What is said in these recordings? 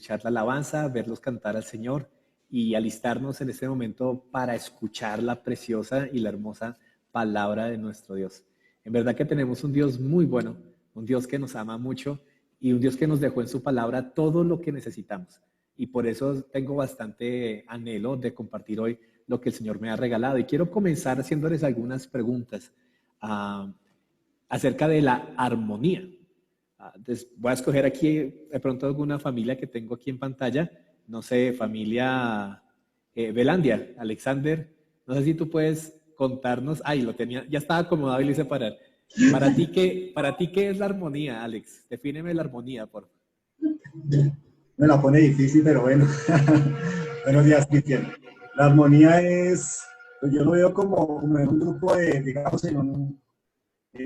escuchar la alabanza, verlos cantar al Señor y alistarnos en este momento para escuchar la preciosa y la hermosa palabra de nuestro Dios. En verdad que tenemos un Dios muy bueno, un Dios que nos ama mucho y un Dios que nos dejó en su palabra todo lo que necesitamos. Y por eso tengo bastante anhelo de compartir hoy lo que el Señor me ha regalado. Y quiero comenzar haciéndoles algunas preguntas acerca de la armonía. Entonces voy a escoger aquí de pronto alguna familia que tengo aquí en pantalla. No sé, familia Belandia, Alexander. No sé si tú puedes contarnos. Ay, lo tenía, ya estaba acomodado y lo hice parar. Para ti, ¿qué es la armonía, Alex? Defíneme la armonía, por favor. Me la pone difícil, pero bueno. Buenos días, Cristian. La armonía es, pues yo lo veo como en un grupo de, digamos, en un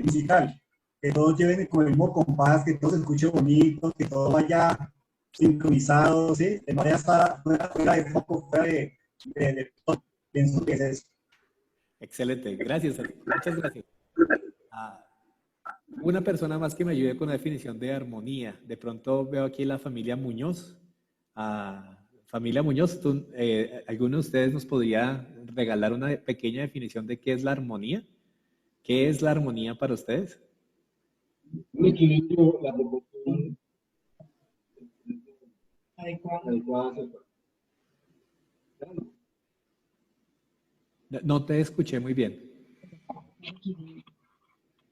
musical, que todos lleven con el mismo compás, que todo se escuche bonito, que todo vaya sincronizado, ¿sí? Que no vaya a estar fuera de foco, fuera de todo. Pienso que es eso. Excelente, gracias, Alex. Muchas gracias. Ah, una persona más que me ayude con la definición de armonía. De pronto veo aquí la familia Muñoz. Familia Muñoz, ¿alguno de ustedes nos podría regalar una pequeña definición de qué es la armonía? ¿Qué es la armonía para ustedes? Un equilibrio, la proporción adecuada. No te escuché muy bien.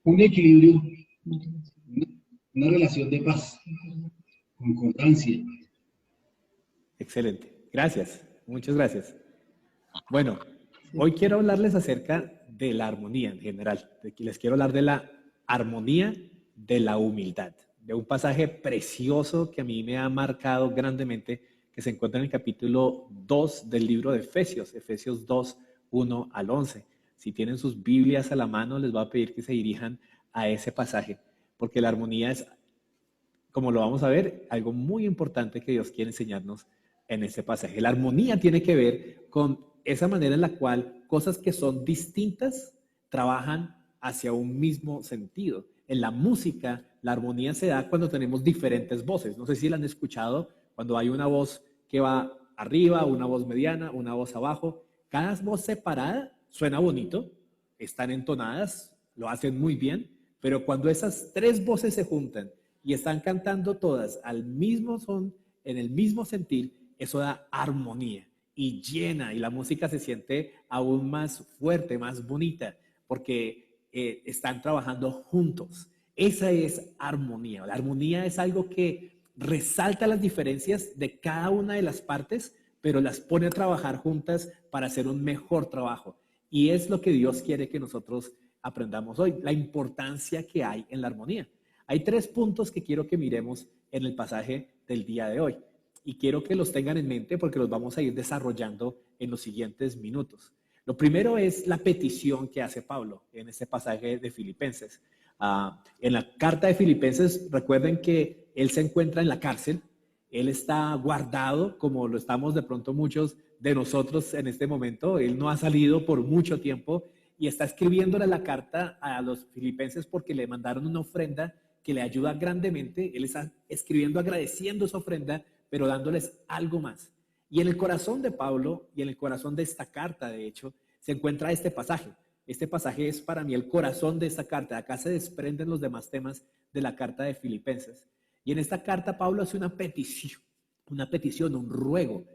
Un equilibrio, una relación de paz, concordancia. Excelente, gracias, muchas gracias. Bueno, hoy quiero hablarles acerca de la armonía en general. Les quiero hablar de la armonía de la humildad, de un pasaje precioso que a mí me ha marcado grandemente, que se encuentra en el capítulo 2 del libro de Efesios, Efesios 2, 1 al 11. Si tienen sus Biblias a la mano, les voy a pedir que se dirijan a ese pasaje, porque la armonía es, como lo vamos a ver, algo muy importante que Dios quiere enseñarnos en este pasaje. La armonía tiene que ver con esa manera en la cual cosas que son distintas trabajan hacia un mismo sentido. En la música, la armonía se da cuando tenemos diferentes voces. No sé si la han escuchado, cuando hay una voz que va arriba, una voz mediana, una voz abajo. Cada voz separada suena bonito, están entonadas, lo hacen muy bien, pero cuando esas tres voces se juntan y están cantando todas al mismo son, en el mismo sentir, eso da armonía y llena, y la música se siente aún más fuerte, más bonita, porque están trabajando juntos. Esa es armonía. La armonía es algo que resalta las diferencias de cada una de las partes, pero las pone a trabajar juntas para hacer un mejor trabajo. Y es lo que Dios quiere que nosotros aprendamos hoy, la importancia que hay en la armonía. Hay tres puntos que quiero que miremos en el pasaje del día de hoy y quiero que los tengan en mente porque los vamos a ir desarrollando en los siguientes minutos. Lo primero es la petición que hace Pablo en este pasaje de Filipenses. En la carta de Filipenses, recuerden que él se encuentra en la cárcel, él está guardado, como lo estamos de pronto muchos de nosotros en este momento, él no ha salido por mucho tiempo y está escribiéndole la carta a los filipenses porque le mandaron una ofrenda que le ayuda grandemente. Él está escribiendo agradeciendo esa ofrenda, pero dándoles algo más. Y en el corazón de Pablo y en el corazón de esta carta, de hecho, se encuentra este pasaje. Este pasaje es para mí el corazón de esta carta. Acá se desprenden los demás temas de la carta de Filipenses. Y en esta carta Pablo hace una petición, un ruego.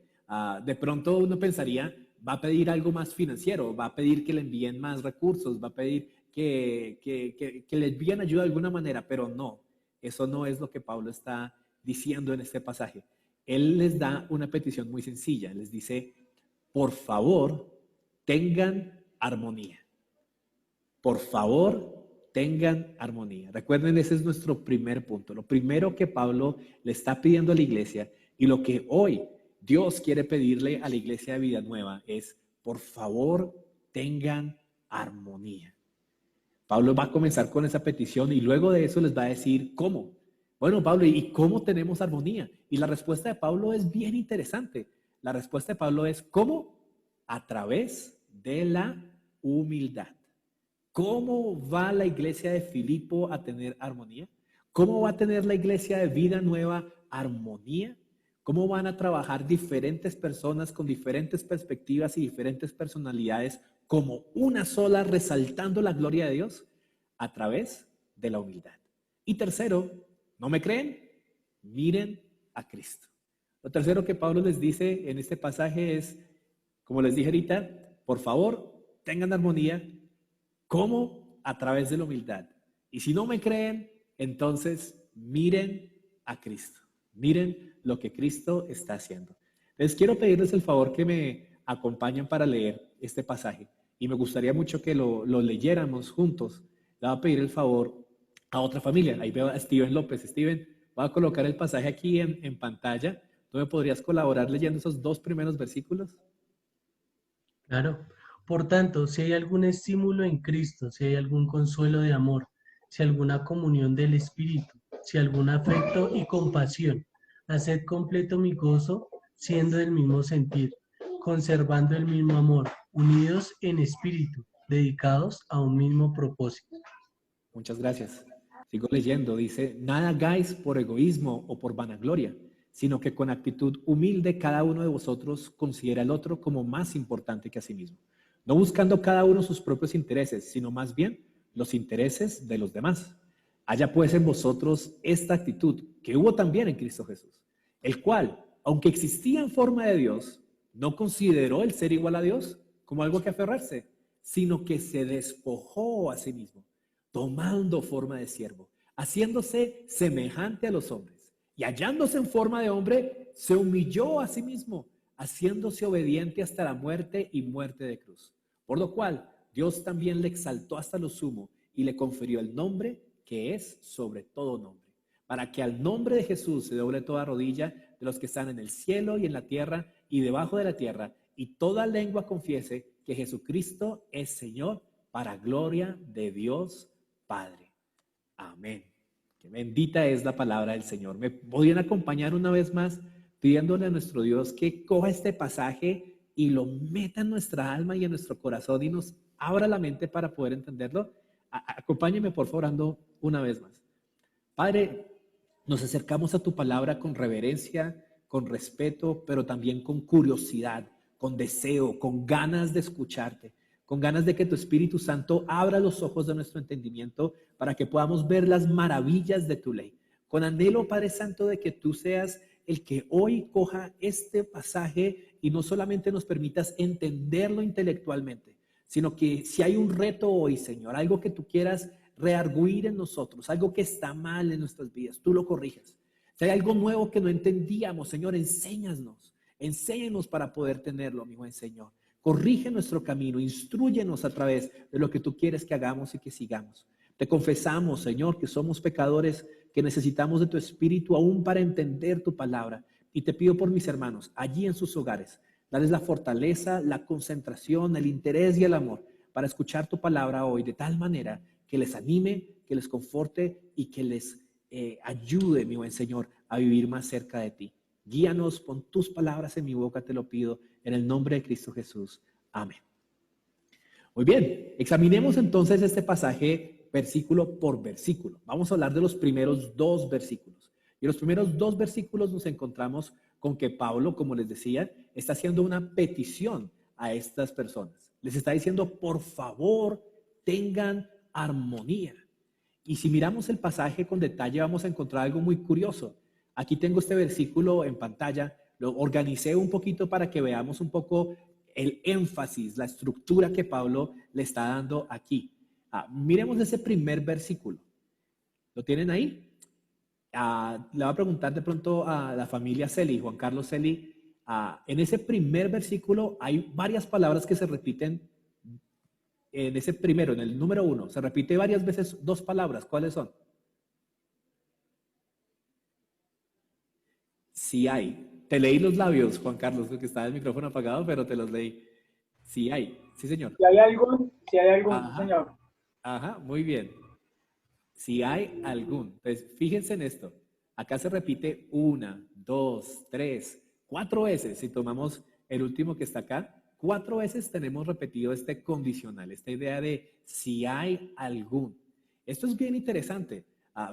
De pronto uno pensaría, va a pedir algo más financiero, va a pedir que le envíen más recursos, va a pedir que le envíen ayuda de alguna manera, pero no, eso no es lo que Pablo está diciendo en este pasaje. Él les da una petición muy sencilla, les dice, por favor, tengan armonía. Por favor, tengan armonía. Recuerden, ese es nuestro primer punto. Lo primero que Pablo le está pidiendo a la iglesia y lo que hoy Dios quiere pedirle a la iglesia de Vida Nueva es, por favor, tengan armonía. Pablo va a comenzar con esa petición y luego de eso les va a decir cómo. Bueno, Pablo, ¿y cómo tenemos armonía? Y la respuesta de Pablo es bien interesante. La respuesta de Pablo es ¿cómo? A través de la humildad. ¿Cómo va la iglesia de Filipo a tener armonía? ¿Cómo va a tener la iglesia de Vida Nueva armonía? ¿Cómo van a trabajar diferentes personas con diferentes perspectivas y diferentes personalidades como una sola, resaltando la gloria de Dios? A través de la humildad. Y tercero, ¿no me creen? Miren a Cristo. Lo tercero que Pablo les dice en este pasaje es, como les dije ahorita, por favor, tengan armonía. ¿Cómo? A través de la humildad. Y si no me creen, entonces miren a Cristo. Miren lo que Cristo está haciendo. Les quiero pedirles el favor que me acompañen para leer este pasaje. Y me gustaría mucho que lo leyéramos juntos. Le voy a pedir el favor a otra familia. Ahí veo a Steven López. Steven, voy a colocar el pasaje aquí en pantalla. ¿Tú me podrías colaborar leyendo esos 2 primeros versículos? Claro. Por tanto, si hay algún estímulo en Cristo, si hay algún consuelo de amor, si alguna comunión del Espíritu, si algún afecto y compasión, haced completo mi gozo, siendo del mismo sentir, conservando el mismo amor, unidos en espíritu, dedicados a un mismo propósito. Muchas gracias. Sigo leyendo. Dice, nada hagáis por egoísmo o por vanagloria, sino que con actitud humilde cada uno de vosotros considera al otro como más importante que a sí mismo, no buscando cada uno sus propios intereses, sino más bien los intereses de los demás. Haya pues en vosotros esta actitud que hubo también en Cristo Jesús, el cual, aunque existía en forma de Dios, no consideró el ser igual a Dios como algo que aferrarse, sino que se despojó a sí mismo, tomando forma de siervo, haciéndose semejante a los hombres, y hallándose en forma de hombre, se humilló a sí mismo, haciéndose obediente hasta la muerte y muerte de cruz. Por lo cual, Dios también le exaltó hasta lo sumo y le confirió el nombre que es sobre todo nombre, para que al nombre de Jesús se doble toda rodilla de los que están en el cielo y en la tierra y debajo de la tierra, y toda lengua confiese que Jesucristo es Señor, para gloria de Dios Padre. Amén. Qué bendita es la palabra del Señor. ¿Me podrían acompañar una vez más pidiéndole a nuestro Dios que coja este pasaje y lo meta en nuestra alma y en nuestro corazón y nos abra la mente para poder entenderlo? Acompáñeme por favor orando una vez más. Padre, nos acercamos a tu palabra con reverencia, con respeto, pero también con curiosidad, con deseo, con ganas de escucharte, con ganas de que tu Espíritu Santo abra los ojos de nuestro entendimiento para que podamos ver las maravillas de tu ley. Con anhelo, Padre Santo, de que tú seas el que hoy coja este pasaje y no solamente nos permitas entenderlo intelectualmente, sino que si hay un reto hoy, Señor, algo que tú quieras rearguir en nosotros, algo que está mal en nuestras vidas, tú lo corrijas. Si hay algo nuevo que no entendíamos, Señor, enséñanos para poder tenerlo, mi buen Señor. Corrige nuestro camino, instrúyenos a través de lo que tú quieres que hagamos y que sigamos. Te confesamos, Señor, que somos pecadores, que necesitamos de tu Espíritu aún para entender tu palabra. Y te pido por mis hermanos, allí en sus hogares, darles la fortaleza, la concentración, el interés y el amor para escuchar tu palabra hoy de tal manera que les anime, que les conforte y que les ayude, mi buen Señor, a vivir más cerca de ti. Guíanos, pon tus palabras en mi boca, te lo pido, en el nombre de Cristo Jesús. Amén. Muy bien, examinemos entonces este pasaje versículo por versículo. Vamos a hablar de los primeros 2 versículos. Y en los primeros 2 versículos nos encontramos con que Pablo, como les decía, está haciendo una petición a estas personas. Les está diciendo, por favor, tengan armonía. Y si miramos el pasaje con detalle, vamos a encontrar algo muy curioso. Aquí tengo este versículo en pantalla, lo organicé un poquito para que veamos un poco el énfasis, la estructura que Pablo le está dando aquí. Miremos ese primer versículo. ¿Lo tienen ahí? Le voy a preguntar de pronto a la familia Celi, Juan Carlos Celi. En ese primer versículo hay varias palabras que se repiten. En ese primero, en el número 1, se repite varias veces 2 palabras. ¿Cuáles son? Sí hay. Te leí los labios, Juan Carlos, porque estaba el micrófono apagado, pero te los leí. Sí hay. Sí, señor. Si hay algún, Ajá. señor. Ajá, muy bien. Si hay algún. Entonces, fíjense en esto. Acá se repite 1, 2, 3, 4 veces. Si tomamos el último que está acá, 4 veces tenemos repetido este condicional, esta idea de si hay algún. Esto es bien interesante.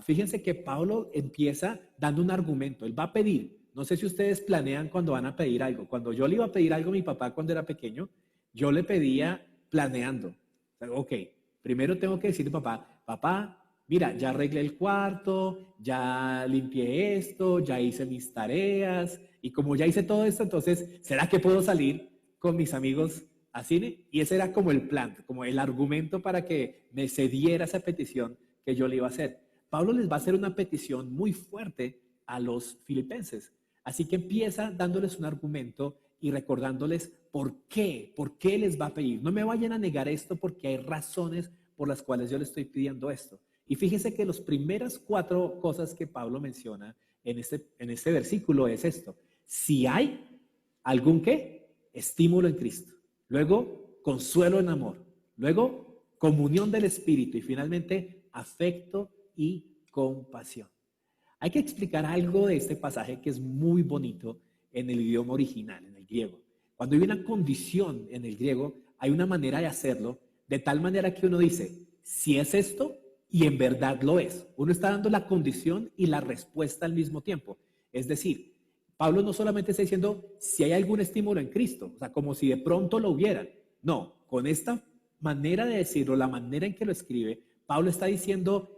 Fíjense que Pablo empieza dando un argumento. Él va a pedir, No sé si ustedes planean cuando van a pedir algo. Cuando yo le iba a pedir algo a mi papá cuando era pequeño, yo le pedía planeando. O sea, ok, primero tengo que decirle a papá, papá, mira, ya arreglé el cuarto, ya limpié esto, ya hice mis tareas, y como ya hice todo esto, entonces, ¿será que puedo salir con mis amigos a cine? Y ese era como el plan, como el argumento para que me cediera esa petición que yo le iba a hacer. Pablo les va a hacer una petición muy fuerte a los filipenses. Así que empieza dándoles un argumento y recordándoles por qué les va a pedir. No me vayan a negar esto porque hay razones por las cuales yo le estoy pidiendo esto. Y fíjese que las primeras 4 cosas que Pablo menciona en este versículo es esto. Si hay algún ¿qué? Estímulo en Cristo. Luego, consuelo en amor. Luego, comunión del Espíritu. Y finalmente, afecto y compasión. Hay que explicar algo de este pasaje que es muy bonito en el idioma original, en el griego. Cuando hay una condición en el griego, hay una manera de hacerlo, de tal manera que uno dice, si es esto, y en verdad lo es. Uno está dando la condición y la respuesta al mismo tiempo. Es decir, Pablo no solamente está diciendo si hay algún estímulo en Cristo, o sea, como si de pronto lo hubiera. No, con esta manera de decirlo, la manera en que lo escribe, Pablo está diciendo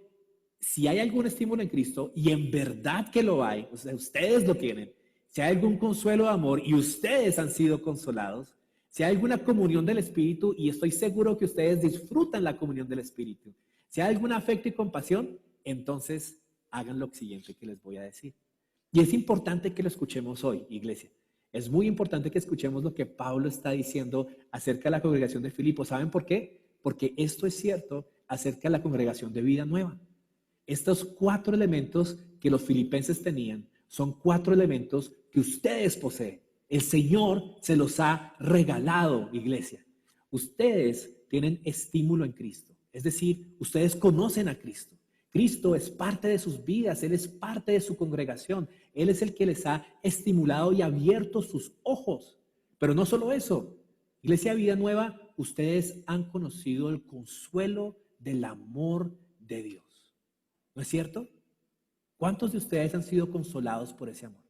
si hay algún estímulo en Cristo y en verdad que lo hay, o sea, ustedes lo tienen, si hay algún consuelo de amor y ustedes han sido consolados, si hay alguna comunión del Espíritu y estoy seguro que ustedes disfrutan la comunión del Espíritu, si hay algún afecto y compasión, entonces hagan lo siguiente que les voy a decir. Y es importante que lo escuchemos hoy, iglesia. Es muy importante que escuchemos lo que Pablo está diciendo acerca de la congregación de Filipos. ¿Saben por qué? Porque esto es cierto acerca de la congregación de Vida Nueva. Estos 4 elementos que los filipenses tenían son 4 elementos que ustedes poseen. El Señor se los ha regalado, iglesia. Ustedes tienen estímulo en Cristo. Es decir, ustedes conocen a Cristo. Cristo es parte de sus vidas, Él es parte de su congregación. Él es el que les ha estimulado y abierto sus ojos. Pero no solo eso, Iglesia Vida Nueva, ustedes han conocido el consuelo del amor de Dios. ¿No es cierto? ¿Cuántos de ustedes han sido consolados por ese amor?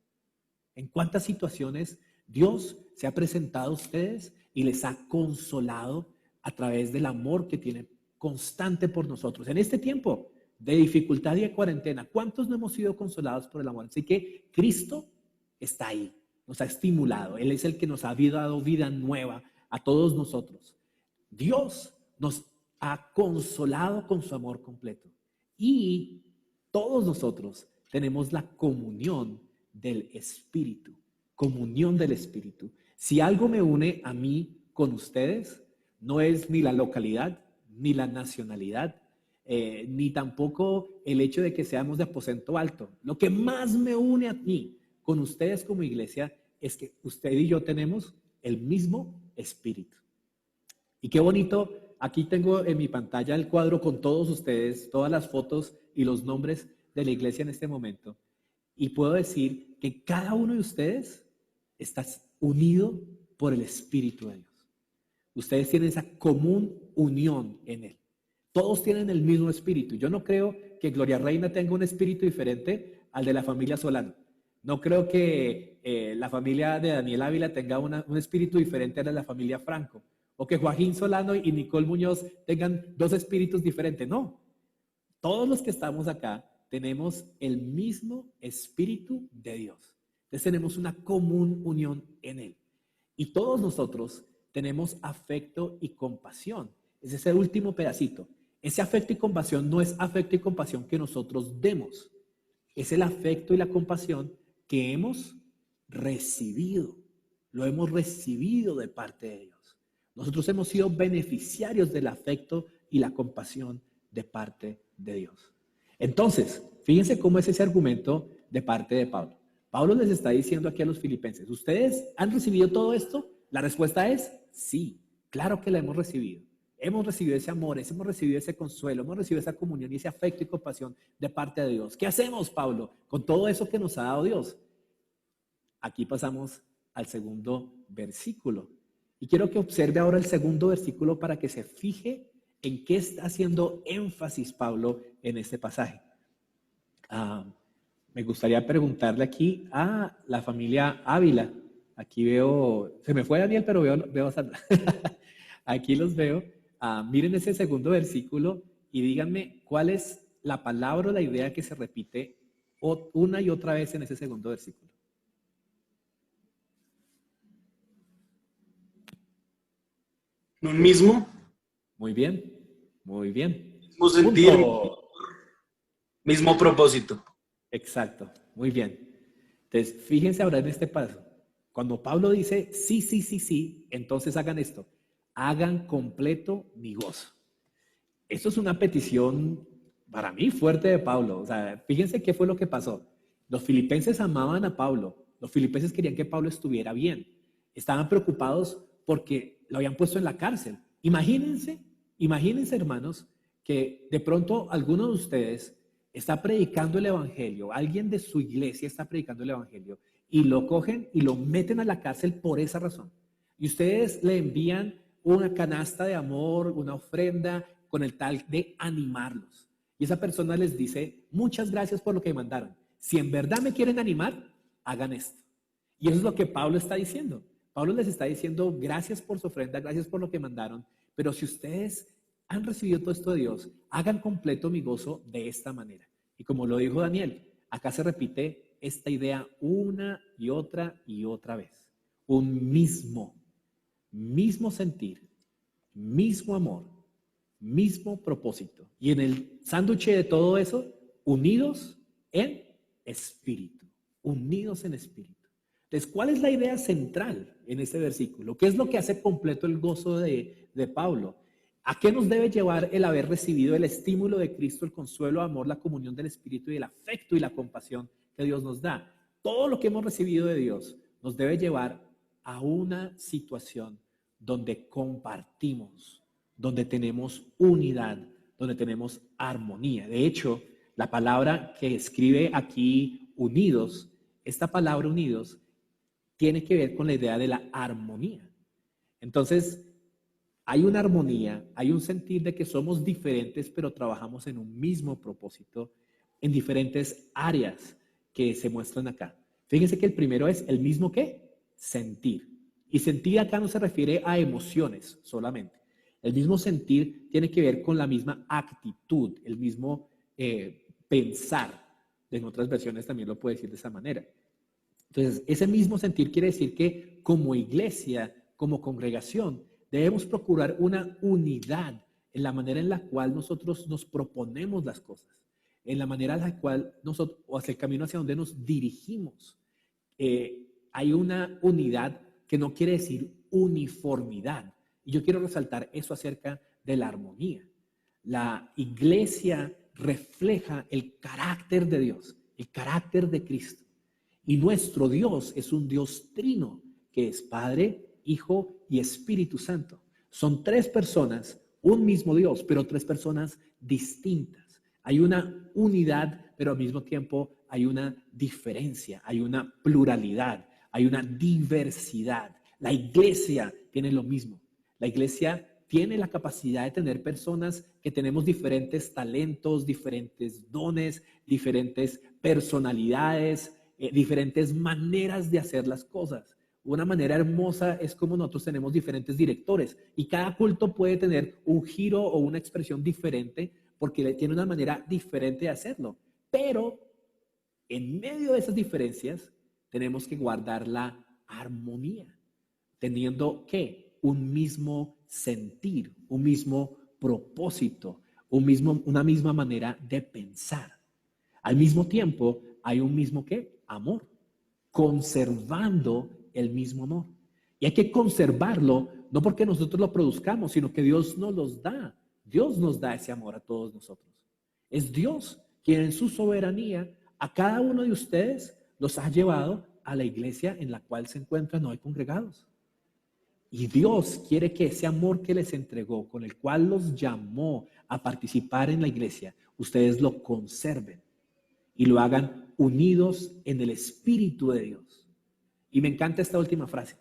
¿En cuántas situaciones Dios se ha presentado a ustedes y les ha consolado a través del amor que tiene constante por nosotros? En este tiempo de dificultad y de cuarentena, ¿cuántos no hemos sido consolados por el amor? Así que Cristo está ahí, nos ha estimulado. Él es el que nos ha dado vida nueva a todos nosotros. Dios nos ha consolado con su amor completo. Y todos nosotros tenemos la comunión del Espíritu. Comunión del Espíritu. Si algo me une a mí con ustedes, no es ni la localidad, ni la nacionalidad, ni tampoco el hecho de que seamos de aposento alto. Lo que más me une a mí con ustedes como iglesia es que usted y yo tenemos el mismo Espíritu. Y qué bonito, aquí tengo en mi pantalla el cuadro con todos ustedes, todas las fotos y los nombres de la iglesia en este momento. Y puedo decir que cada uno de ustedes está unido por el Espíritu de Dios. Ustedes tienen esa común unión en Él. Todos tienen el mismo espíritu. Yo no creo que Gloria Reina tenga un espíritu diferente al de la familia Solano. No creo que la familia de Daniel Ávila tenga un espíritu diferente al de la familia Franco. O que Joaquín Solano y Nicole Muñoz tengan 2 espíritus diferentes. No. Todos los que estamos acá tenemos el mismo espíritu de Dios. Entonces tenemos una común unión en Él. Y todos nosotros tenemos afecto y compasión. Es ese último pedacito. Ese afecto y compasión no es afecto y compasión que nosotros demos. Es el afecto y la compasión que hemos recibido. Lo hemos recibido de parte de Dios. Nosotros hemos sido beneficiarios del afecto y la compasión de parte de Dios. Entonces, fíjense cómo es ese argumento de parte de Pablo. Pablo les está diciendo aquí a los filipenses, ¿ustedes han recibido todo esto? La respuesta es sí, claro que la hemos recibido. Hemos recibido ese amor, hemos recibido ese consuelo, hemos recibido esa comunión y ese afecto y compasión de parte de Dios. ¿Qué hacemos, Pablo, con todo eso que nos ha dado Dios? Aquí pasamos al segundo versículo. Y quiero que observe ahora el segundo versículo para que se fije en qué está haciendo énfasis Pablo en este pasaje. Me gustaría preguntarle aquí a la familia Ávila. Aquí veo, se me fue Daniel, pero veo a Sandra. Aquí los veo. Miren ese segundo versículo y díganme cuál es la palabra o la idea que se repite una y otra vez en ese segundo versículo. Un mismo Muy bien, muy bien. sentir, Punto. mismo propósito. Exacto, muy bien. Entonces, fíjense ahora en este paso. Cuando Pablo dice sí, sí, sí, sí, entonces hagan esto. Hagan completo mi gozo. Esto es una petición para mí fuerte de Pablo. O sea, fíjense qué fue lo que pasó. Los filipenses amaban a Pablo. Los filipenses querían que Pablo estuviera bien. Estaban preocupados porque lo habían puesto en la cárcel. Imagínense, hermanos, que de pronto alguno de ustedes está predicando el evangelio, alguien de su iglesia está predicando el evangelio y lo cogen y lo meten a la cárcel por esa razón. Y ustedes le envían una canasta de amor, una ofrenda con el tal de animarlos. Y esa persona les dice, muchas gracias por lo que me mandaron. Si en verdad me quieren animar, hagan esto. Y eso es lo que Pablo está diciendo. Pablo les está diciendo, gracias por su ofrenda, gracias por lo que mandaron, pero si ustedes han recibido todo esto de Dios, hagan completo mi gozo de esta manera. Y como lo dijo Daniel, acá se repite esta idea una y otra vez. Un mismo sentir, mismo amor, mismo propósito. Y en el sándwich de todo eso, unidos en espíritu. Unidos en espíritu. Entonces, ¿cuál es la idea central en este versículo? ¿Qué es lo que hace completo el gozo de Pablo? ¿A qué nos debe llevar el haber recibido el estímulo de Cristo, el consuelo, el amor, la comunión del Espíritu y el afecto y la compasión que Dios nos da? Todo lo que hemos recibido de Dios nos debe llevar a una situación donde compartimos, donde tenemos unidad, donde tenemos armonía. De hecho, la palabra que escribe aquí unidos, esta palabra unidos, tiene que ver con la idea de la armonía. Entonces, hay una armonía, hay un sentir de que somos diferentes, pero trabajamos en un mismo propósito, en diferentes áreas que se muestran acá. Fíjense que el primero es el mismo ¿qué? Sentir. Y sentir acá no se refiere a emociones solamente. El mismo sentir tiene que ver con la misma actitud, el mismo pensar. En otras versiones también lo puede decir de esa manera. Entonces, ese mismo sentir quiere decir que como iglesia, como congregación, debemos procurar una unidad en la manera en la cual nosotros nos proponemos las cosas, en la manera en la cual nosotros, o hacia el camino hacia donde nos dirigimos. Hay una unidad que no quiere decir uniformidad. Y yo quiero resaltar eso acerca de la armonía. La iglesia refleja el carácter de Dios, el carácter de Cristo. Y nuestro Dios es un Dios trino, que es Padre, Hijo y Espíritu Santo. Son tres personas, un mismo Dios, pero tres personas distintas. Hay una unidad, pero al mismo tiempo hay una diferencia, hay una pluralidad, hay una diversidad. La iglesia tiene lo mismo. La iglesia tiene la capacidad de tener personas que tenemos diferentes talentos, diferentes dones, diferentes personalidades, diferentes maneras de hacer las cosas. Una manera hermosa es como nosotros tenemos diferentes directores y cada culto puede tener un giro o una expresión diferente porque tiene una manera diferente de hacerlo. Pero en medio de esas diferencias tenemos que guardar la armonía, teniendo ¿qué? Un mismo sentir, un mismo propósito, una misma manera de pensar. Al mismo tiempo hay un mismo ¿qué? Amor, conservando el mismo amor. Y hay que conservarlo, no porque nosotros lo produzcamos, sino que Dios nos los da. Dios nos da ese amor a todos nosotros. Es Dios quien en su soberanía a cada uno de ustedes los ha llevado a la iglesia en la cual se encuentran hoy congregados. Y Dios quiere que ese amor que les entregó, con el cual los llamó a participar en la iglesia, ustedes lo conserven y lo hagan unidos en el Espíritu de Dios. Y me encanta esta última frase,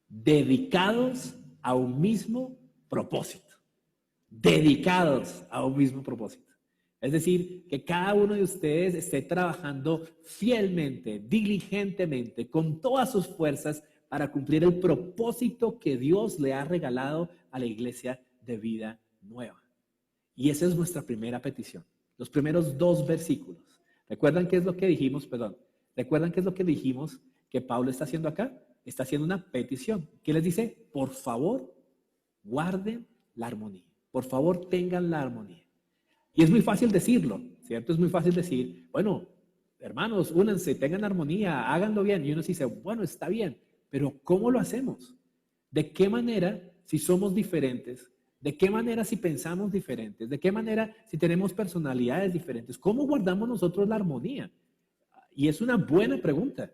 dedicados a un mismo propósito. Dedicados a un mismo propósito. Es decir, que cada uno de ustedes esté trabajando fielmente, diligentemente, con todas sus fuerzas para cumplir el propósito que Dios le ha regalado a la iglesia de Vida Nueva. Y esa es nuestra primera petición. Los primeros 2 versículos. ¿Recuerdan qué es lo que dijimos? Perdón. ¿Recuerdan qué es lo que dijimos que Pablo está haciendo acá? Está haciendo una petición. ¿Qué les dice? Por favor, guarden la armonía. Por favor, tengan la armonía. Y es muy fácil decirlo, ¿cierto? Es muy fácil decir, bueno, hermanos, únanse, tengan armonía, háganlo bien. Y uno dice, bueno, está bien, pero ¿cómo lo hacemos? ¿De qué manera, si somos diferentes? ¿De qué manera si pensamos diferentes? ¿De qué manera si tenemos personalidades diferentes? ¿Cómo guardamos nosotros la armonía? Y es una buena pregunta.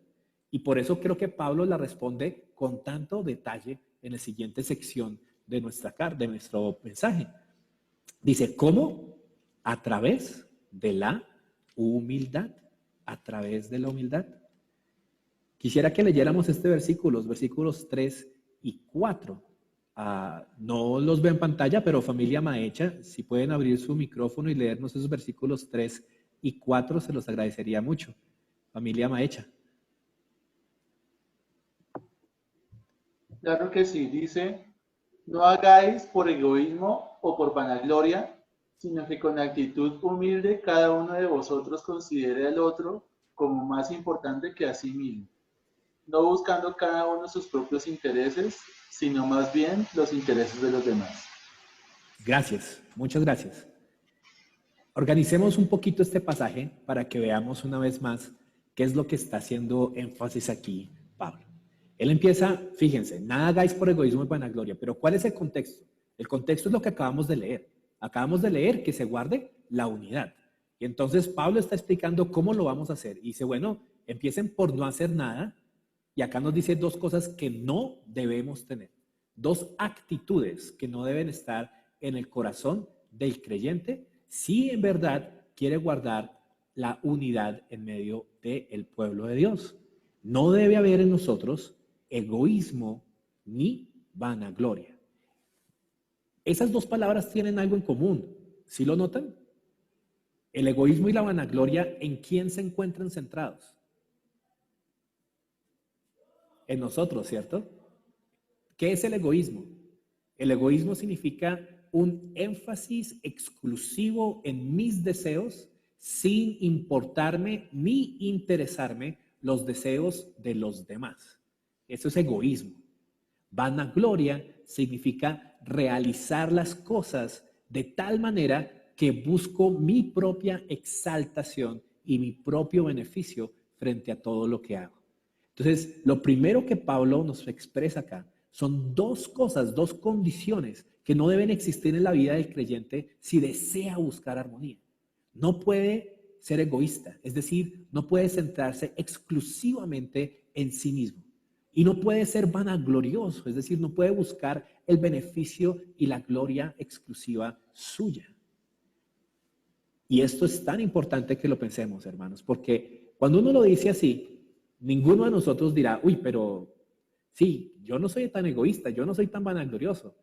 Y por eso creo que Pablo la responde con tanto detalle en la siguiente sección de nuestro mensaje. Dice, ¿cómo? A través de la humildad. A través de la humildad. Quisiera que leyéramos este versículo, los versículos 3 y 4. No los veo en pantalla, pero familia Maecha, si pueden abrir su micrófono y leernos esos versículos 3 y 4, se los agradecería mucho. Familia Maecha. Claro que sí, dice, no hagáis por egoísmo o por vanagloria, sino que con actitud humilde cada uno de vosotros considere al otro como más importante que a sí mismo, no buscando cada uno sus propios intereses, sino más bien los intereses de los demás. Gracias, muchas gracias. Organicemos un poquito este pasaje para que veamos una vez más qué es lo que está haciendo énfasis aquí Pablo. Él empieza, fíjense, nada hagáis por egoísmo y vanagloria, pero ¿cuál es el contexto? El contexto es lo que acabamos de leer. Acabamos de leer que se guarde la unidad. Y entonces Pablo está explicando cómo lo vamos a hacer. Y dice, bueno, empiecen por no hacer nada. Y acá nos dice 2 cosas que no debemos tener. 2 actitudes que no deben estar en el corazón del creyente si en verdad quiere guardar la unidad en medio del pueblo de Dios. No debe haber en nosotros egoísmo ni vanagloria. Esas 2 palabras tienen algo en común. ¿Sí lo notan? El egoísmo y la vanagloria, ¿en quién se encuentran centrados? En nosotros, ¿cierto? ¿Qué es el egoísmo? El egoísmo significa un énfasis exclusivo en mis deseos sin importarme ni interesarme los deseos de los demás. Eso es egoísmo. Vanagloria significa realizar las cosas de tal manera que busco mi propia exaltación y mi propio beneficio frente a todo lo que hago. Entonces, lo primero que Pablo nos expresa acá son 2 cosas, 2 condiciones que no deben existir en la vida del creyente si desea buscar armonía. No puede ser egoísta, es decir, no puede centrarse exclusivamente en sí mismo. Y no puede ser vanaglorioso, es decir, no puede buscar el beneficio y la gloria exclusiva suya. Y esto es tan importante que lo pensemos, hermanos, porque cuando uno lo dice así, ninguno de nosotros dirá, uy, pero sí, yo no soy tan egoísta, yo no soy tan vanaglorioso.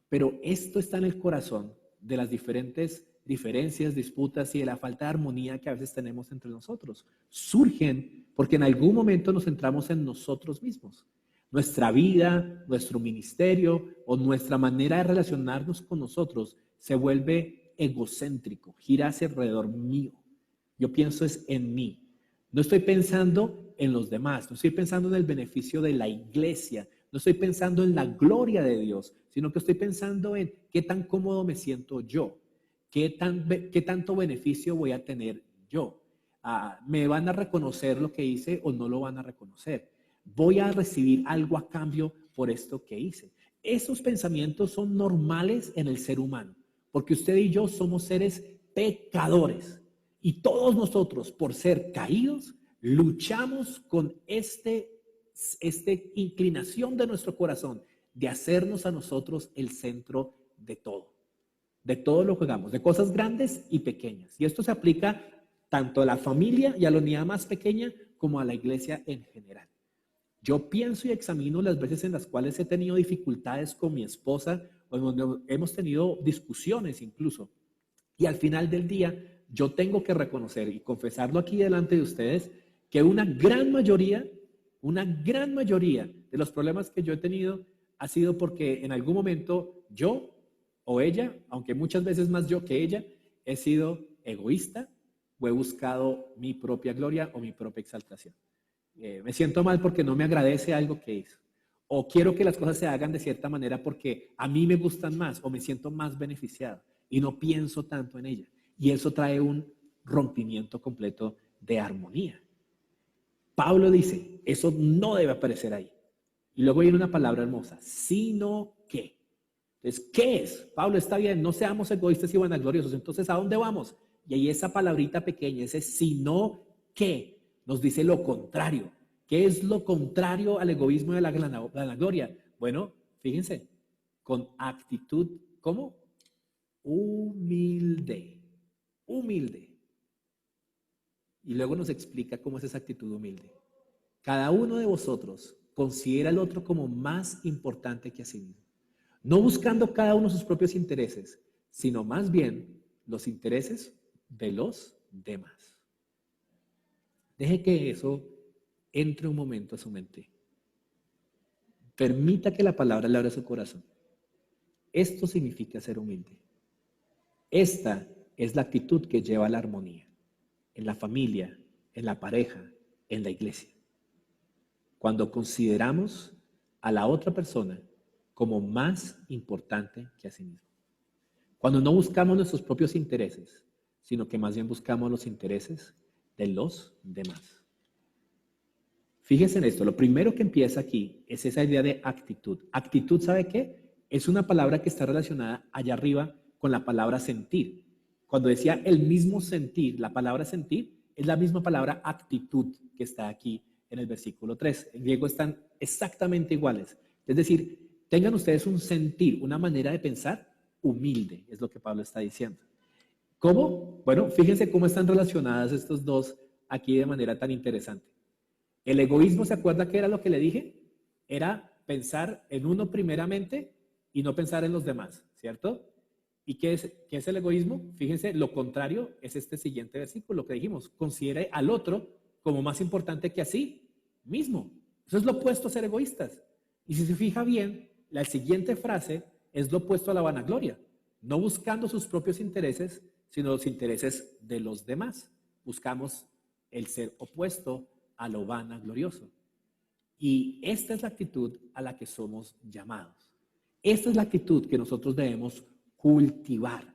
Pero esto está en el corazón de las diferentes diferencias, disputas y de la falta de armonía que a veces tenemos entre nosotros. Surgen porque en algún momento nos centramos en nosotros mismos. Nuestra vida, nuestro ministerio o nuestra manera de relacionarnos con nosotros se vuelve egocéntrico, gira hacia alrededor mío. Yo pienso es en mí. No estoy pensando en los demás, no estoy pensando en el beneficio de la iglesia, no estoy pensando en la gloria de Dios, sino que estoy pensando en qué tan cómodo me siento yo, qué tanto beneficio voy a tener yo. ¿Me van a reconocer lo que hice o no lo van a reconocer? ¿Voy a recibir algo a cambio por esto que hice? Esos pensamientos son normales en el ser humano, porque usted y yo somos seres pecadores. Y todos nosotros, por ser caídos, luchamos con esta inclinación de nuestro corazón de hacernos a nosotros el centro de todo lo que hagamos, de cosas grandes y pequeñas. Y esto se aplica tanto a la familia y a la unidad más pequeña como a la iglesia en general. Yo pienso y examino las veces en las cuales he tenido dificultades con mi esposa o donde hemos tenido discusiones incluso. Y al final del día, yo tengo que reconocer y confesarlo aquí delante de ustedes que una gran mayoría de los problemas que yo he tenido ha sido porque en algún momento yo o ella, aunque muchas veces más yo que ella, he sido egoísta o he buscado mi propia gloria o mi propia exaltación. Me siento mal porque no me agradece algo que hizo. O quiero que las cosas se hagan de cierta manera porque a mí me gustan más o me siento más beneficiado y no pienso tanto en ella. Y eso trae un rompimiento completo de armonía. Pablo dice, eso no debe aparecer ahí. Y luego viene una palabra hermosa, sino que. Entonces, ¿qué es? Pablo, está bien, no seamos egoístas y vanagloriosos. Entonces, ¿a dónde vamos? Y ahí esa palabrita pequeña, ese sino que, nos dice lo contrario. ¿Qué es lo contrario al egoísmo y a la vanagloria? Bueno, fíjense, con actitud, ¿cómo? Humilde. Humilde. Y luego nos explica cómo es esa actitud humilde. Cada uno de vosotros considera al otro como más importante que a sí mismo. No buscando cada uno sus propios intereses, sino más bien los intereses de los demás. Deje que eso entre un momento a su mente. Permita que la palabra le abra su corazón. Esto significa ser humilde. Esta es la actitud que lleva a la armonía en la familia, en la pareja, en la iglesia. Cuando consideramos a la otra persona como más importante que a sí mismo. Cuando no buscamos nuestros propios intereses, sino que más bien buscamos los intereses de los demás. Fíjese en esto, lo primero que empieza aquí es esa idea de actitud. Actitud, ¿sabe qué? Es una palabra que está relacionada allá arriba con la palabra sentir. Cuando decía el mismo sentir, la palabra sentir es la misma palabra actitud que está aquí en el versículo 3. En griego están exactamente iguales. Es decir, tengan ustedes un sentir, una manera de pensar humilde, es lo que Pablo está diciendo. ¿Cómo? Bueno, fíjense cómo están relacionadas estos dos aquí de manera tan interesante. El egoísmo, ¿se acuerda qué era lo que le dije? Era pensar en uno primeramente y no pensar en los demás, ¿cierto? ¿Y qué es el egoísmo? Fíjense, lo contrario es este siguiente versículo que dijimos. Considere al otro como más importante que a sí mismo. Eso es lo opuesto a ser egoístas. Y si se fija bien, la siguiente frase es lo opuesto a la vanagloria. No buscando sus propios intereses, sino los intereses de los demás. Buscamos el ser opuesto a lo vanaglorioso. Y esta es la actitud a la que somos llamados. Esta es la actitud que nosotros debemos cultivar.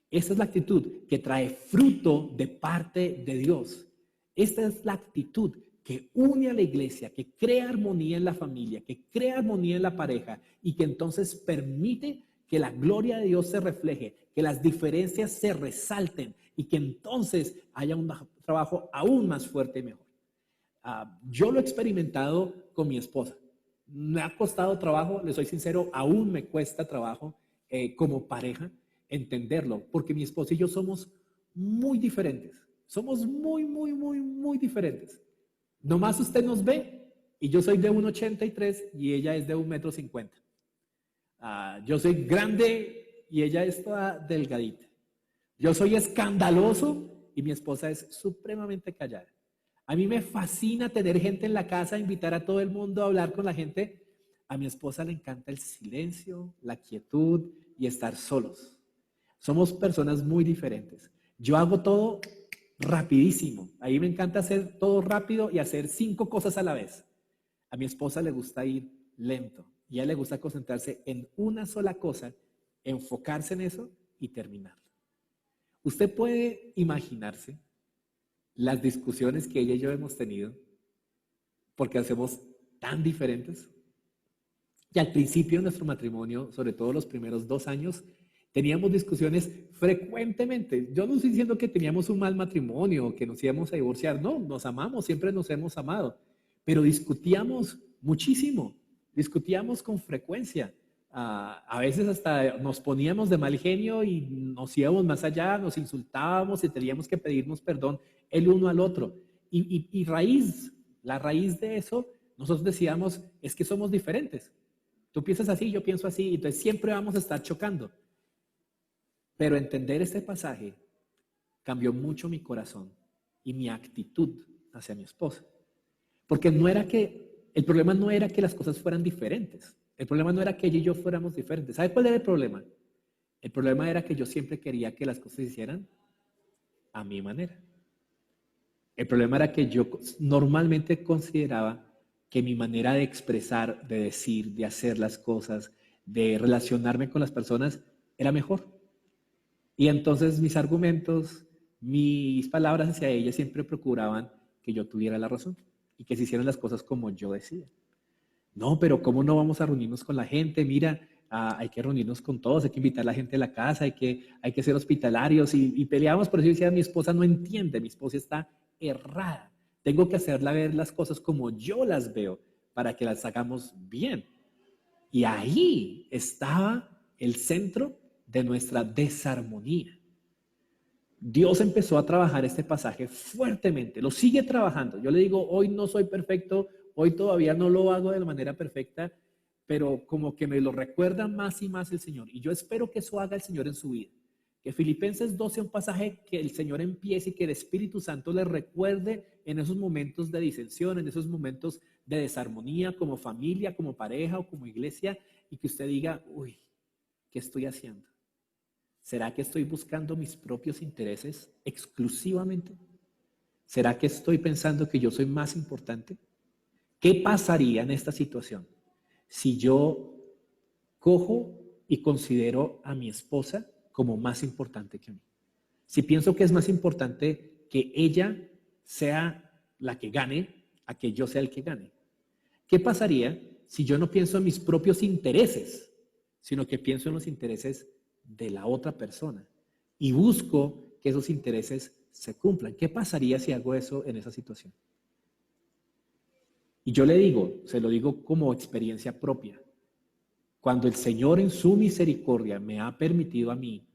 Esta es la actitud que trae fruto de parte de Dios. Esta es la actitud que une a la iglesia, que crea armonía en la familia, que crea armonía en la pareja y que entonces permite que la gloria de Dios se refleje, que las diferencias se resalten y que entonces haya un trabajo aún más fuerte y mejor. Yo lo he experimentado con mi esposa. Me ha costado trabajo, le soy sincero, aún me cuesta trabajo como pareja entenderlo, porque mi esposa y yo somos muy diferentes. Somos muy diferentes. Nomás usted nos ve y yo soy de 1,83 y ella es de 1,50 m. Yo soy grande y ella es toda delgadita. Yo soy escandaloso y mi esposa es supremamente callada. A mí me fascina tener gente en la casa, invitar a todo el mundo a hablar con la gente. A mi esposa le encanta el silencio, la quietud y estar solos. Somos personas muy diferentes. Yo hago todo rapidísimo. A mí me encanta hacer todo rápido y hacer 5 cosas a la vez. A mi esposa le gusta ir lento y a ella le gusta concentrarse en una sola cosa, enfocarse en eso y terminarlo. Usted puede imaginarse las discusiones que ella y yo hemos tenido porque hacemos tan diferentes. Y al principio de nuestro matrimonio, sobre todo los primeros 2 años, teníamos discusiones frecuentemente. Yo no estoy diciendo que teníamos un mal matrimonio, que nos íbamos a divorciar. No, nos amamos, siempre nos hemos amado. Pero discutíamos muchísimo, discutíamos con frecuencia. A veces hasta nos poníamos de mal genio y nos íbamos más allá, nos insultábamos y teníamos que pedirnos perdón el uno al otro. La raíz de eso, nosotros decíamos, es que somos diferentes. Tú piensas así, yo pienso así, entonces siempre vamos a estar chocando. Pero entender este pasaje cambió mucho mi corazón y mi actitud hacia mi esposa. Porque el problema no era que las cosas fueran diferentes. El problema no era que ella y yo fuéramos diferentes. ¿Sabe cuál era el problema? El problema era que yo siempre quería que las cosas se hicieran a mi manera. El problema era que yo normalmente consideraba que mi manera de expresar, de decir, de hacer las cosas, de relacionarme con las personas era mejor. Y entonces mis argumentos, mis palabras hacia ella siempre procuraban que yo tuviera la razón y que se hicieran las cosas como yo decía. No, pero ¿cómo no vamos a reunirnos con la gente? Mira, hay que reunirnos con todos, hay que invitar a la gente a la casa, hay que ser hospitalarios y peleábamos. Por eso yo decía, mi esposa no entiende, mi esposa está errada. Tengo que hacerla ver las cosas como yo las veo para que las hagamos bien. Y ahí estaba el centro de nuestra desarmonía. Dios empezó a trabajar este pasaje fuertemente, lo sigue trabajando. Yo le digo, hoy no soy perfecto, hoy todavía no lo hago de la manera perfecta, pero como que me lo recuerda más y más el Señor. Y yo espero que eso haga el Señor en su vida. Que Filipenses 2 sea un pasaje que el Señor empiece y que el Espíritu Santo le recuerde en esos momentos de disensión, en esos momentos de desarmonía como familia, como pareja o como iglesia, y que usted diga, uy, ¿qué estoy haciendo? ¿Será que estoy buscando mis propios intereses exclusivamente? ¿Será que estoy pensando que yo soy más importante? ¿Qué pasaría en esta situación si yo cojo y considero a mi esposa como más importante que mí? Si pienso que es más importante que ella sea la que gane a que yo sea el que gane. ¿Qué pasaría si yo no pienso en mis propios intereses, sino que pienso en los intereses de la otra persona y busco que esos intereses se cumplan? ¿Qué pasaría si hago eso en esa situación? Y yo le digo, se lo digo como experiencia propia, cuando el Señor en su misericordia me ha permitido a mí,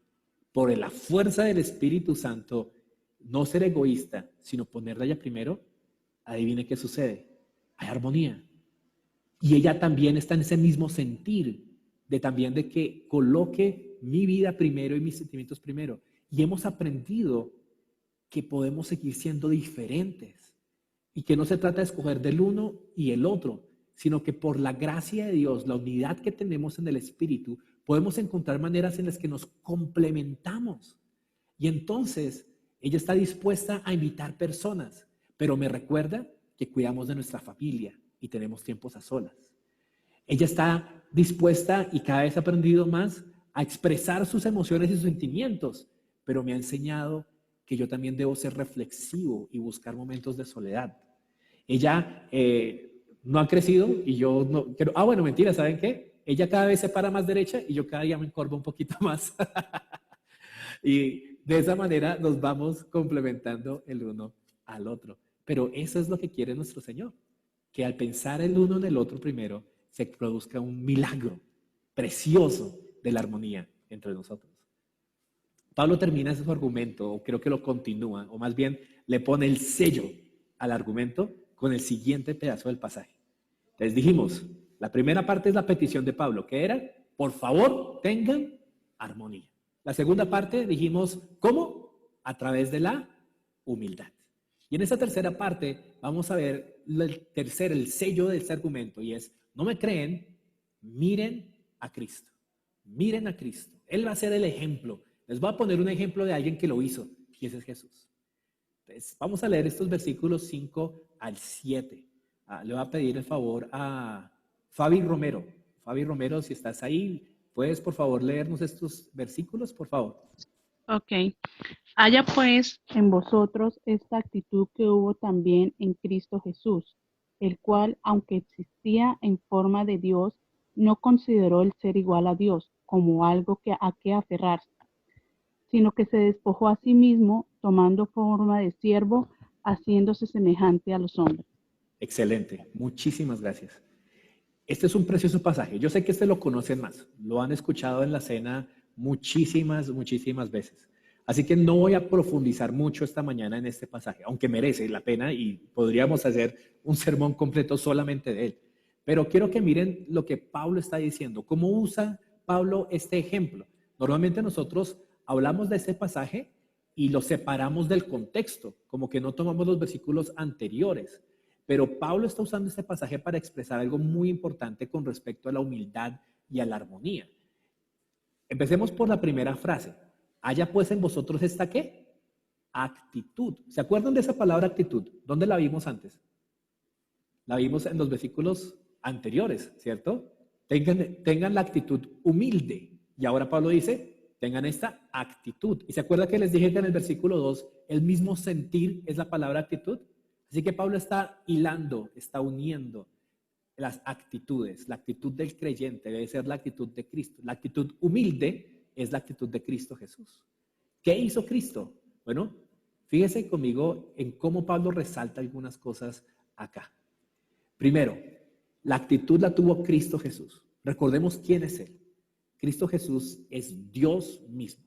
por la fuerza del Espíritu Santo, no ser egoísta, sino ponerla ella primero, adivine qué sucede. Hay armonía. Y ella también está en ese mismo sentir de que coloque mi vida primero y mis sentimientos primero. Y hemos aprendido que podemos seguir siendo diferentes y que no se trata de escoger del uno y el otro, sino que por la gracia de Dios, la unidad que tenemos en el Espíritu, podemos encontrar maneras en las que nos complementamos. Y entonces ella está dispuesta a invitar personas, pero me recuerda que cuidamos de nuestra familia y tenemos tiempos a solas. Ella está dispuesta y cada vez ha aprendido más a expresar sus emociones y sus sentimientos, pero me ha enseñado que yo también debo ser reflexivo y buscar momentos de soledad. Ella no ha crecido y yo no... bueno, mentira, ¿saben qué? Ella cada vez se para más derecha y yo cada día me encorvo un poquito más. Y de esa manera nos vamos complementando el uno al otro. Pero eso es lo que quiere nuestro Señor, que al pensar el uno en el otro primero, se produzca un milagro precioso de la armonía entre nosotros. Pablo termina ese argumento, o creo que lo continúa, o más bien le pone el sello al argumento con el siguiente pedazo del pasaje. Les dijimos, la primera parte es la petición de Pablo, que era, por favor, tengan armonía. La segunda parte dijimos, ¿cómo? A través de la humildad. Y en esta tercera parte vamos a ver el sello de este argumento, y es, no me creen, miren a Cristo. Miren a Cristo. Él va a ser el ejemplo. Les voy a poner un ejemplo de alguien que lo hizo, y ese es Jesús. Entonces, vamos a leer estos versículos 5 al 7. Le voy a pedir el favor a Fabi Romero. Fabi Romero, si estás ahí, ¿puedes por favor leernos estos versículos, por favor? Ok. Haya pues en vosotros esta actitud que hubo también en Cristo Jesús, el cual, aunque existía en forma de Dios, no consideró el ser igual a Dios como algo a que aferrarse, sino que se despojó a sí mismo, tomando forma de siervo, haciéndose semejante a los hombres. Excelente, muchísimas gracias. Este es un precioso pasaje. Yo sé que este lo conocen más, lo han escuchado en la cena muchísimas veces. Así que no voy a profundizar mucho esta mañana en este pasaje, aunque merece la pena y podríamos hacer un sermón completo solamente de él. Pero quiero que miren lo que Pablo está diciendo, cómo usa Pablo este ejemplo. Normalmente nosotros hablamos de ese pasaje y lo separamos del contexto, como que no tomamos los versículos anteriores. Pero Pablo está usando este pasaje para expresar algo muy importante con respecto a la humildad y a la armonía. Empecemos por la primera frase. Haya pues en vosotros esta ¿qué? Actitud. ¿Se acuerdan de esa palabra actitud? ¿Dónde la vimos antes? La vimos en los versículos anteriores, ¿cierto? Tengan la actitud humilde. Y ahora Pablo dice, tengan esta actitud. ¿Y se acuerda que les dije que en el versículo 2 el mismo sentir es la palabra actitud? Así que Pablo está hilando, está uniendo las actitudes. La actitud del creyente debe ser la actitud de Cristo. La actitud humilde es la actitud de Cristo Jesús. ¿Qué hizo Cristo? Bueno, fíjese conmigo en cómo Pablo resalta algunas cosas acá. Primero, la actitud la tuvo Cristo Jesús. Recordemos quién es Él. Cristo Jesús es Dios mismo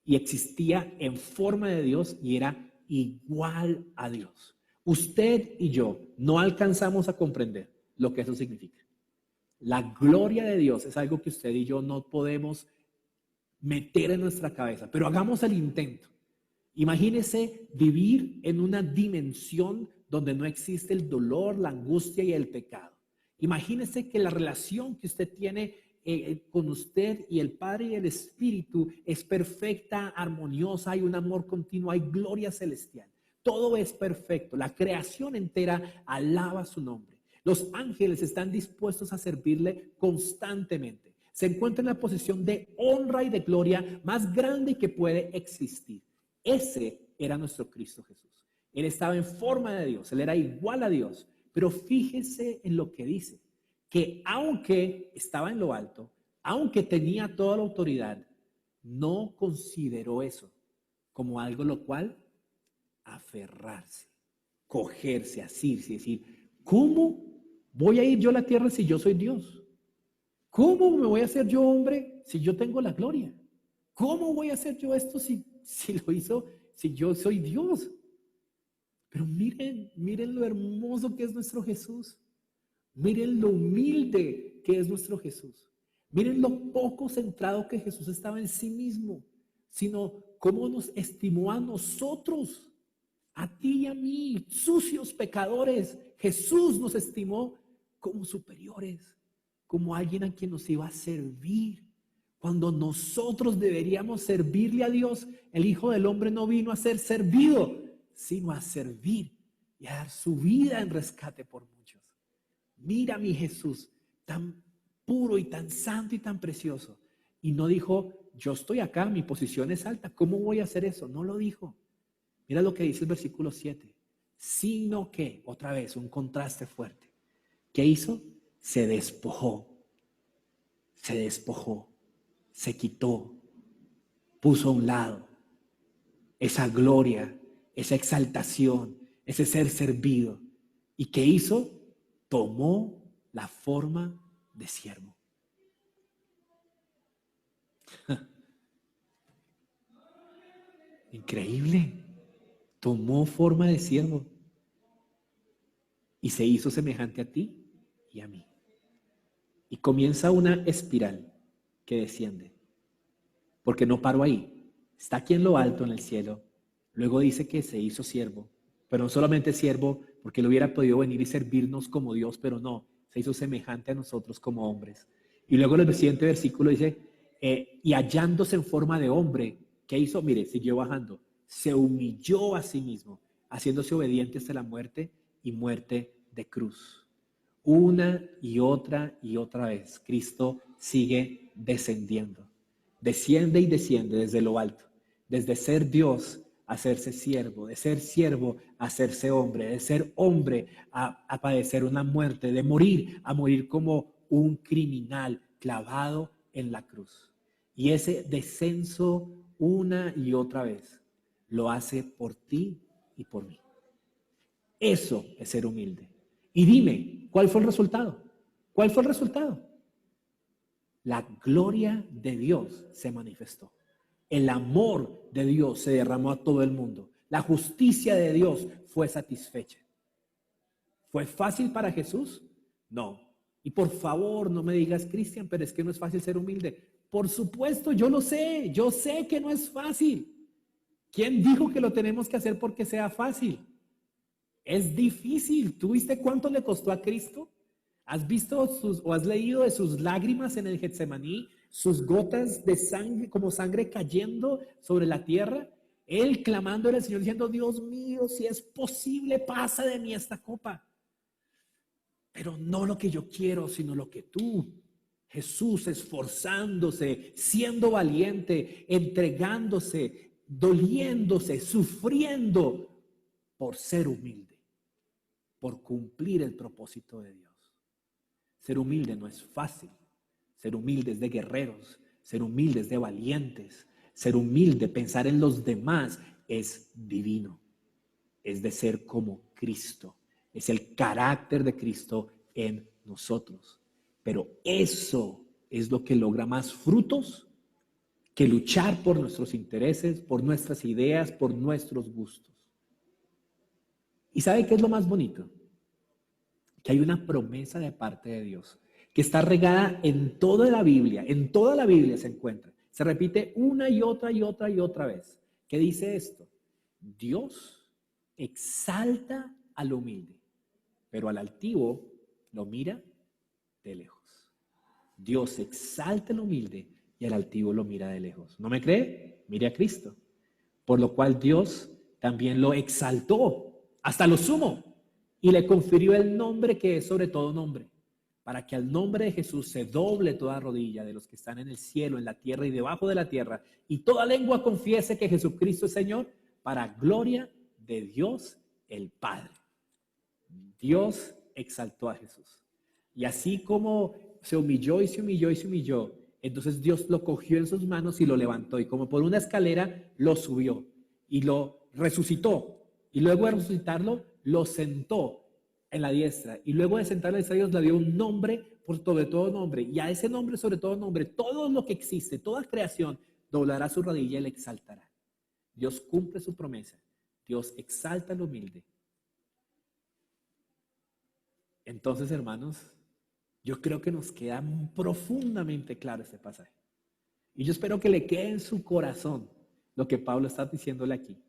y existía en forma de Dios y era igual a Dios. Usted y yo no alcanzamos a comprender lo que eso significa. La gloria de Dios es algo que usted y yo no podemos meter en nuestra cabeza, pero hagamos el intento. Imagínese vivir en una dimensión donde no existe el dolor, la angustia y el pecado. Imagínese que la relación que usted tiene con usted y el Padre y el Espíritu es perfecta, armoniosa, hay un amor continuo, hay gloria celestial. Todo es perfecto. La creación entera alaba su nombre. Los ángeles están dispuestos a servirle constantemente. Se encuentra en la posición de honra y de gloria más grande que puede existir. Ese era nuestro Cristo Jesús. Él estaba en forma de Dios, Él era igual a Dios. Pero fíjese en lo que dice, que aunque estaba en lo alto, aunque tenía toda la autoridad, no consideró eso como algo lo cual aferrarse, cogerse, asirse, decir, ¿cómo voy a ir yo a la tierra si yo soy Dios? ¿Cómo me voy a hacer yo hombre si yo tengo la gloria? ¿Cómo voy a hacer yo esto si yo soy Dios? Pero miren lo hermoso que es nuestro Jesús. Miren lo humilde que es nuestro Jesús. Miren lo poco centrado que Jesús estaba en sí mismo, sino cómo nos estimó a nosotros, a ti y a mí, sucios pecadores. Jesús nos estimó como superiores, como alguien a quien nos iba a servir. Cuando nosotros deberíamos servirle a Dios, el Hijo del Hombre no vino a ser servido, sino a servir y a dar su vida en rescate por muchos. Mira mi Jesús, tan puro y tan santo y tan precioso. Y no dijo, yo estoy acá, mi posición es alta, ¿cómo voy a hacer eso? No lo dijo. Mira lo que dice el versículo 7. Sino que, otra vez, un contraste fuerte. ¿Qué hizo? Se despojó, se quitó, puso a un lado esa gloria, esa exaltación, ese ser servido. ¿Y qué hizo? Tomó la forma de siervo. Increíble. Tomó forma de siervo y se hizo semejante a ti y a mí. Y comienza una espiral que desciende, porque no paró ahí. Está aquí en lo alto, en el cielo. Luego dice que se hizo siervo, pero no solamente siervo, porque él hubiera podido venir y servirnos como Dios, pero no, se hizo semejante a nosotros como hombres. Y luego en el siguiente versículo dice, y hallándose en forma de hombre, ¿qué hizo? Mire, siguió bajando. Se humilló a sí mismo, haciéndose obediente hasta la muerte y muerte de cruz. Una y otra vez, Cristo sigue descendiendo. Desciende y desciende desde lo alto, desde ser Dios a hacerse siervo, de ser siervo a hacerse hombre, de ser hombre a padecer una muerte, de morir a morir como un criminal clavado en la cruz. Y ese descenso una y otra vez lo hace por ti y por mí. Eso es ser humilde. Y dime, ¿cuál fue el resultado? ¿Cuál fue el resultado? La gloria de Dios se manifestó. El amor de Dios se derramó a todo el mundo. La justicia de Dios fue satisfecha. ¿Fue fácil para Jesús? No. Y por favor, no me digas, Cristian, pero es que no es fácil ser humilde. Por supuesto, yo sé que no es fácil. ¿Quién dijo que lo tenemos que hacer porque sea fácil? Es difícil. ¿Tú viste cuánto le costó a Cristo? ¿Has visto o has leído de sus lágrimas en el Getsemaní? Sus gotas de sangre, como sangre cayendo sobre la tierra. Él clamándole al Señor diciendo, Dios mío, si es posible, pasa de mí esta copa. Pero no lo que yo quiero, sino lo que tú. Jesús esforzándose, siendo valiente, entregándose, doliéndose, sufriendo por ser humilde, por cumplir el propósito de Dios. Ser humilde no es fácil. Ser humilde es de guerreros. Ser humilde es de valientes. Ser humilde, pensar en los demás, es divino. Es de ser como Cristo. Es el carácter de Cristo en nosotros. Pero eso es lo que logra más frutos que luchar por nuestros intereses, por nuestras ideas, por nuestros gustos. ¿Y sabe qué es lo más bonito? Que hay una promesa de parte de Dios que está regada en toda la Biblia se encuentra. Se repite una y otra vez. ¿Qué dice esto? Dios exalta al humilde, pero al altivo lo mira de lejos. Dios exalta al humilde y al altivo lo mira de lejos. ¿No me cree? Mire a Cristo. Por lo cual Dios también lo exaltó hasta lo sumo y le confirió el nombre que es sobre todo nombre, para que al nombre de Jesús se doble toda rodilla de los que están en el cielo, en la tierra y debajo de la tierra, y toda lengua confiese que Jesucristo es Señor, para gloria de Dios el Padre. Dios exaltó a Jesús. Y así como se humilló y se humilló y se humilló, entonces Dios lo cogió en sus manos y lo levantó, y como por una escalera lo subió y lo resucitó, y luego de resucitarlo lo sentó en la diestra, y luego de sentarlo a la diestra, Dios le dio un nombre por sobre todo nombre, y a ese nombre sobre todo nombre, todo lo que existe, toda creación doblará su rodilla y le exaltará. Dios cumple su promesa. Dios exalta al humilde. Entonces, hermanos, yo creo que nos queda profundamente claro este pasaje. Y yo espero que le quede en su corazón lo que Pablo está diciéndole aquí.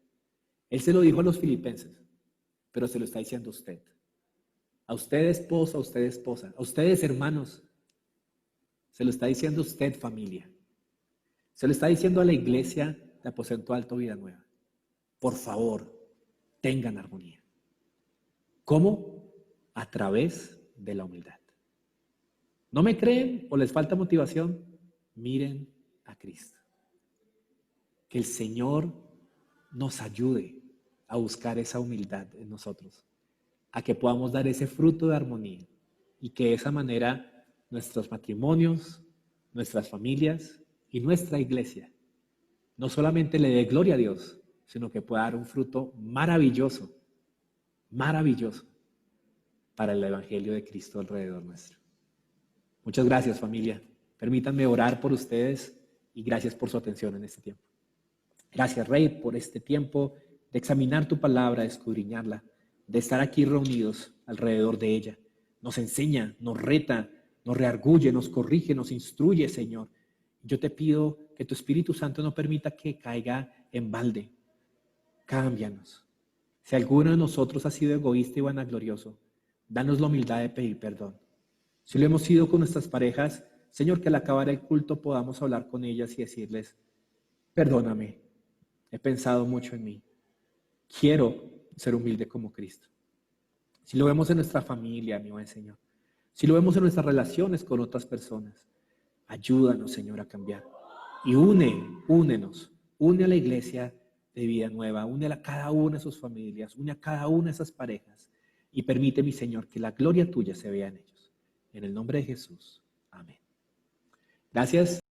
Él se lo dijo a los filipenses, pero se lo está diciendo a usted. A usted esposa, a ustedes hermanos. Se lo está diciendo a usted familia. Se lo está diciendo a la iglesia de Aposento Alto Vida Nueva. Por favor, tengan armonía. ¿Cómo? A través de la humildad. ¿No me creen o les falta motivación? Miren a Cristo. Que el Señor nos ayude a buscar esa humildad en nosotros, a que podamos dar ese fruto de armonía y que de esa manera nuestros matrimonios, nuestras familias y nuestra iglesia no solamente le dé gloria a Dios, sino que pueda dar un fruto maravilloso, maravilloso para el Evangelio de Cristo alrededor nuestro. Muchas gracias, familia. Permítanme orar por ustedes y gracias por su atención en este tiempo. Gracias, Rey, por este tiempo de examinar tu palabra, de escudriñarla, de estar aquí reunidos alrededor de ella. Nos enseña, nos reta, nos reargulle, nos corrige, nos instruye, Señor. Yo te pido que tu Espíritu Santo no permita que caiga en balde. Cámbianos. Si alguno de nosotros ha sido egoísta y vanaglorioso, danos la humildad de pedir perdón. Si lo hemos sido con nuestras parejas, Señor, que al acabar el culto podamos hablar con ellas y decirles, perdóname, he pensado mucho en mí. Quiero ser humilde como Cristo. Si lo vemos en nuestra familia, mi buen Señor, si lo vemos en nuestras relaciones con otras personas, ayúdanos, Señor, a cambiar. Y únenos, une a la iglesia de Vida Nueva, une a cada una de sus familias, une a cada una de esas parejas y permite, mi Señor, que la gloria tuya se vea en ellos. En el nombre de Jesús. Amén. Gracias.